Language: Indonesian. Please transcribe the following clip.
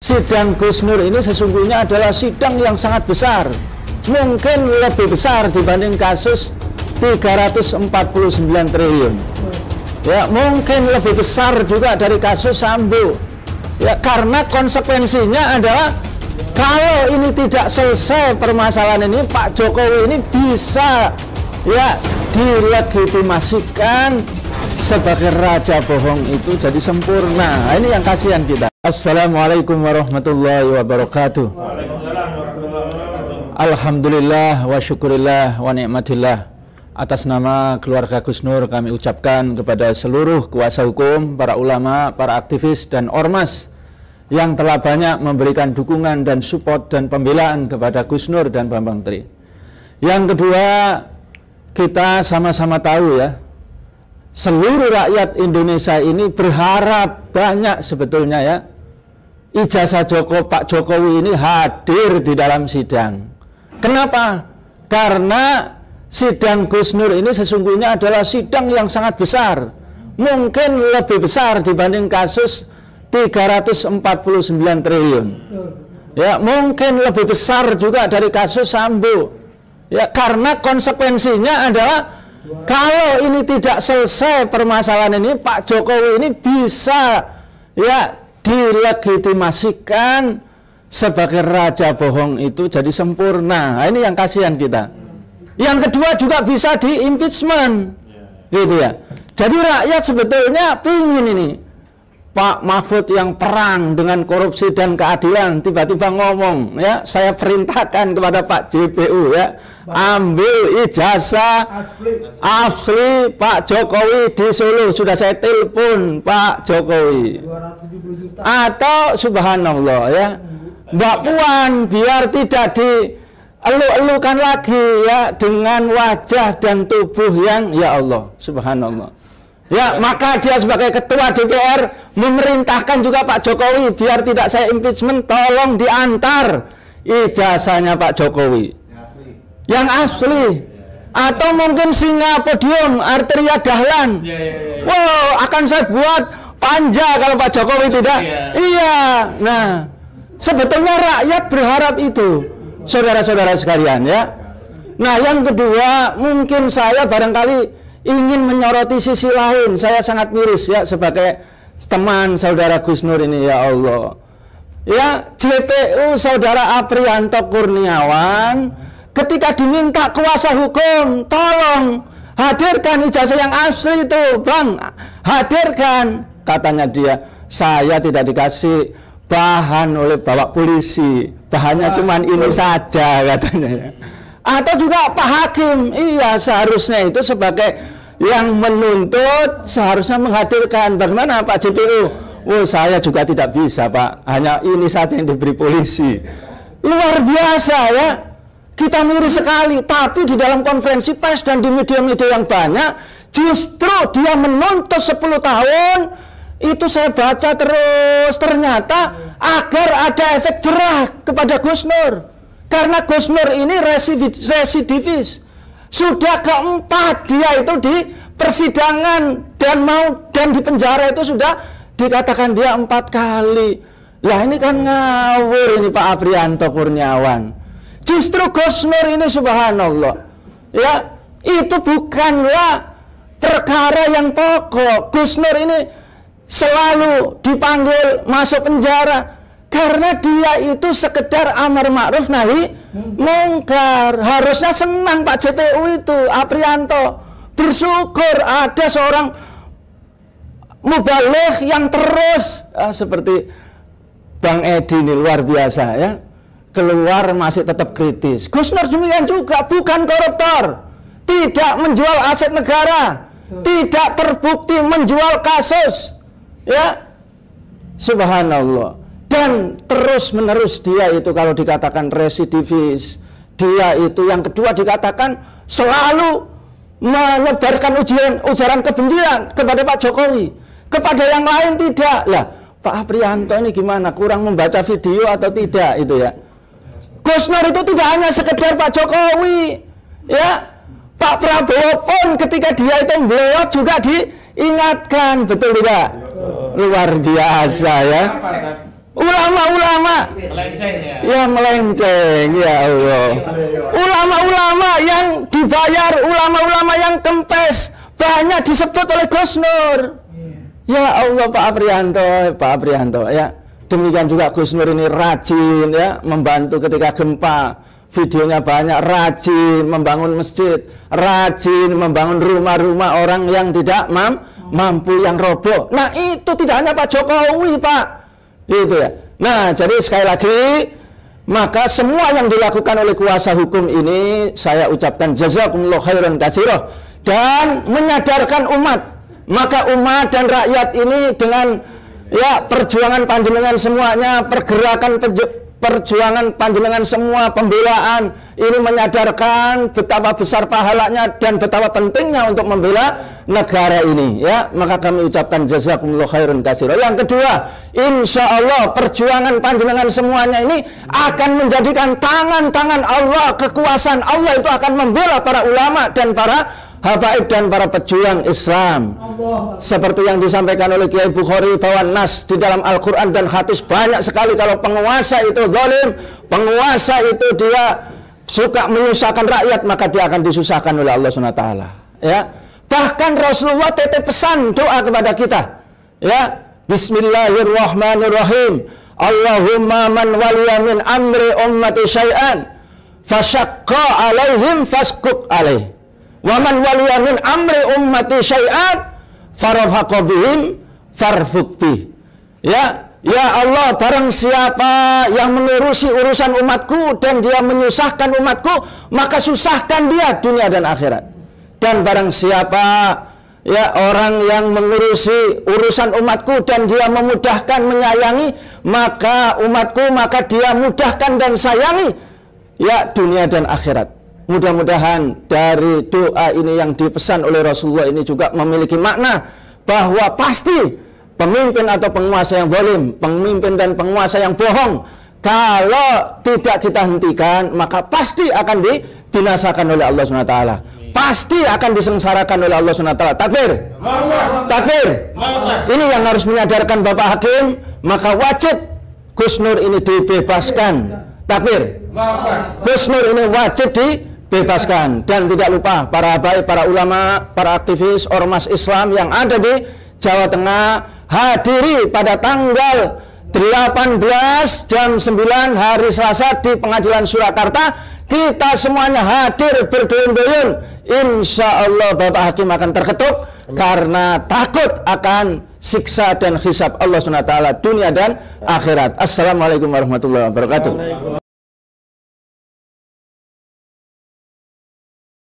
sidang Gus Nur ini sesungguhnya adalah sidang yang sangat besar, mungkin lebih besar dibanding kasus 349 triliun. Ya, mungkin lebih besar juga dari kasus Sambo. Ya, karena konsekuensinya adalah kalau ini tidak selesai permasalahan ini, Pak Jokowi ini bisa ya dilegitimasikan sebagai raja bohong itu jadi sempurna. Nah, ini yang kasihan kita. Assalamualaikum warahmatullahi wabarakatuh. Alhamdulillah wa syukurillah wa ni'matillah. Atas nama keluarga Gus Nur kami ucapkan kepada seluruh kuasa hukum, para ulama, para aktivis dan ormas yang telah banyak memberikan dukungan dan support dan pembelaan kepada Gus Nur dan Bambang Tri. Yang kedua, kita sama-sama tahu ya, seluruh rakyat Indonesia ini berharap banyak sebetulnya ya, ijazah Pak Jokowi ini hadir di dalam sidang. Kenapa? Karena sidang Gus Nur ini sesungguhnya adalah sidang yang sangat besar, mungkin lebih besar dibanding kasus 349 triliun. Ya, mungkin lebih besar juga dari kasus Sambo. Ya, karena konsekuensinya adalah kalau ini tidak selesai permasalahan ini, Pak Jokowi ini bisa ya dilegitimasikan sebagai raja bohong itu jadi sempurna. Nah, ini yang kasihan kita. Yang kedua juga bisa di impeachment, gitu ya. Jadi rakyat sebetulnya pingin ini Pak Mahfud yang perang dengan korupsi dan keadilan tiba-tiba ngomong ya, saya perintahkan kepada Pak JPU ya, ambil ijazah asli Pak Jokowi di Solo. Sudah saya telepon Pak Jokowi. 270 juta. Atau subhanallah ya, Mbak Puan biar tidak dielu-elukan lagi ya dengan wajah dan tubuh yang ya Allah subhanallah. Ya, maka dia sebagai ketua DPR memerintahkan juga Pak Jokowi biar tidak saya impeachment, tolong diantar ijazahnya Pak Jokowi yang asli. Atau mungkin singa podium Arteria Dahlan. Wow, akan saya buat panja kalau Pak Jokowi tidak. Iya. Nah, sebetulnya rakyat berharap itu, saudara-saudara sekalian ya. Nah, yang kedua, mungkin saya barangkali ingin menyoroti sisi lain. Saya sangat miris ya sebagai teman saudara Gus Nur ini, ya Allah. Ya, JPU saudara Aprianto Kurniawan ketika diminta kuasa hukum, tolong hadirkan ijazah yang asli itu, Bang. Hadirkan. Katanya dia, saya tidak dikasih bahan oleh bapak polisi. Bahannya cuma ini saja katanya. Atau juga Pak Hakim, iya seharusnya itu sebagai yang menuntut seharusnya menghadirkan. Bagaimana Pak JPU? Oh, saya juga tidak bisa Pak, hanya ini saja yang diberi polisi. Luar biasa ya, kita miris sekali. Tapi di dalam konferensi pers dan di media-media yang banyak, justru dia menuntut 10 tahun. Itu saya baca terus, ternyata agar ada efek jerah kepada Gus Nur. Karena Gus Nur ini residivis. Sudah keempat dia itu di persidangan dan di penjara itu sudah dikatakan dia 4 kali. Lah ini kan ngawur ini Pak Aprianto Kurniawan. Justru Gus Nur ini subhanallah ya, itu bukanlah perkara yang pokok. Gus Nur ini selalu dipanggil masuk penjara karena dia itu sekedar amar ma'ruf nahi mungkar. Harusnya senang Pak JPU itu, Aprianto, bersyukur ada seorang mubaligh yang terus seperti Bang Edi ini luar biasa ya, keluar masih tetap kritis. Gus Nur demikian juga, bukan koruptor, tidak menjual aset negara, tidak terbukti menjual kasus ya, subhanallah. Dan terus menerus dia itu kalau dikatakan residivis, dia itu yang kedua dikatakan selalu menyebarkan ujaran kebencian kepada Pak Jokowi, kepada yang lain tidak. Lah Pak Aprianto ini gimana, kurang membaca video atau tidak itu ya. Gus Nur itu tidak hanya sekedar Pak Jokowi ya, Pak Prabowo pun ketika dia itu beliau juga diingatkan, betul tidak? Luar biasa ya. Ulama-ulama Melenceng ya. yang melenceng, ya Allah. Ulama-ulama yang dibayar, ulama-ulama yang kempes, banyak disebut oleh Gus Nur. Ya Allah, Pak Aprianto, ya. Demikian juga Gus Nur ini rajin ya membantu ketika gempa. Videonya banyak, rajin membangun masjid, rajin membangun rumah-rumah orang yang tidak mampu, yang roboh. Nah, itu tidak hanya Pak Jokowi, Pak. Itu ya. Nah, jadi sekali lagi, maka semua yang dilakukan oleh kuasa hukum ini saya ucapkan jazakumullah khairan katsira dan menyadarkan umat. Maka umat dan rakyat ini dengan ya perjuangan panjenengan semuanya, perjuangan panjenengan semua, pembelaan ini menyadarkan betapa besar pahalanya dan betapa pentingnya untuk membela negara ini ya. Maka kami ucapkan jazakumullah khairan katsira. Yang kedua, insya Allah perjuangan panjenengan semuanya ini akan menjadikan tangan-tangan Allah, kekuasaan Allah itu akan membela para ulama dan para habaib dan para pejuang Islam. Seperti yang disampaikan oleh Kiai Bukhari bahwa nas di dalam Al-Quran dan hadis banyak sekali kalau penguasa itu zalim, penguasa itu dia suka menyusahkan rakyat, maka dia akan disusahkan oleh Allah SWT ya. Bahkan Rasulullah titip pesan doa kepada kita ya, Bismillahirrahmanirrahim, Allahumma man waliya min amri ummati syai'an fasyaqqa alaihim faskuk alaih, wa man waliya min amri ummati syai'an farafaqqa bihim farfuq bih. Ya Allah, barang siapa yang mengurusi urusan umatku dan dia menyusahkan umatku, maka susahkan dia dunia dan akhirat. Dan barang siapa ya orang yang mengurusi urusan umatku dan dia memudahkan, menyayangi maka umatku, maka dia mudahkan dan sayangi ya dunia dan akhirat. Mudah-mudahan dari doa ini yang dipesan oleh Rasulullah ini juga memiliki makna bahwa pasti pemimpin atau penguasa yang zalim, pemimpin dan penguasa yang bohong, kalau tidak kita hentikan maka pasti akan dibinasakan oleh Allah SWT. Pasti akan disengsarakan oleh Allah SWT. Takbir. Takbir. Ini yang harus menyadarkan Bapak Hakim, maka wajib Gus Nur ini dibebaskan. Takbir. Gus Nur ini wajib dibebaskan. Dan tidak lupa para habaib, para ulama, para aktivis ormas Islam yang ada di Jawa Tengah, hadiri pada tanggal 18 jam 9 hari Selasa di Pengadilan Surakarta. Kita semuanya hadir berduyun-duyun. Insya Allah Bapak Hakim akan terketuk karena takut akan siksa dan hisab Allah SWT dunia dan akhirat. Assalamualaikum warahmatullahi wabarakatuh.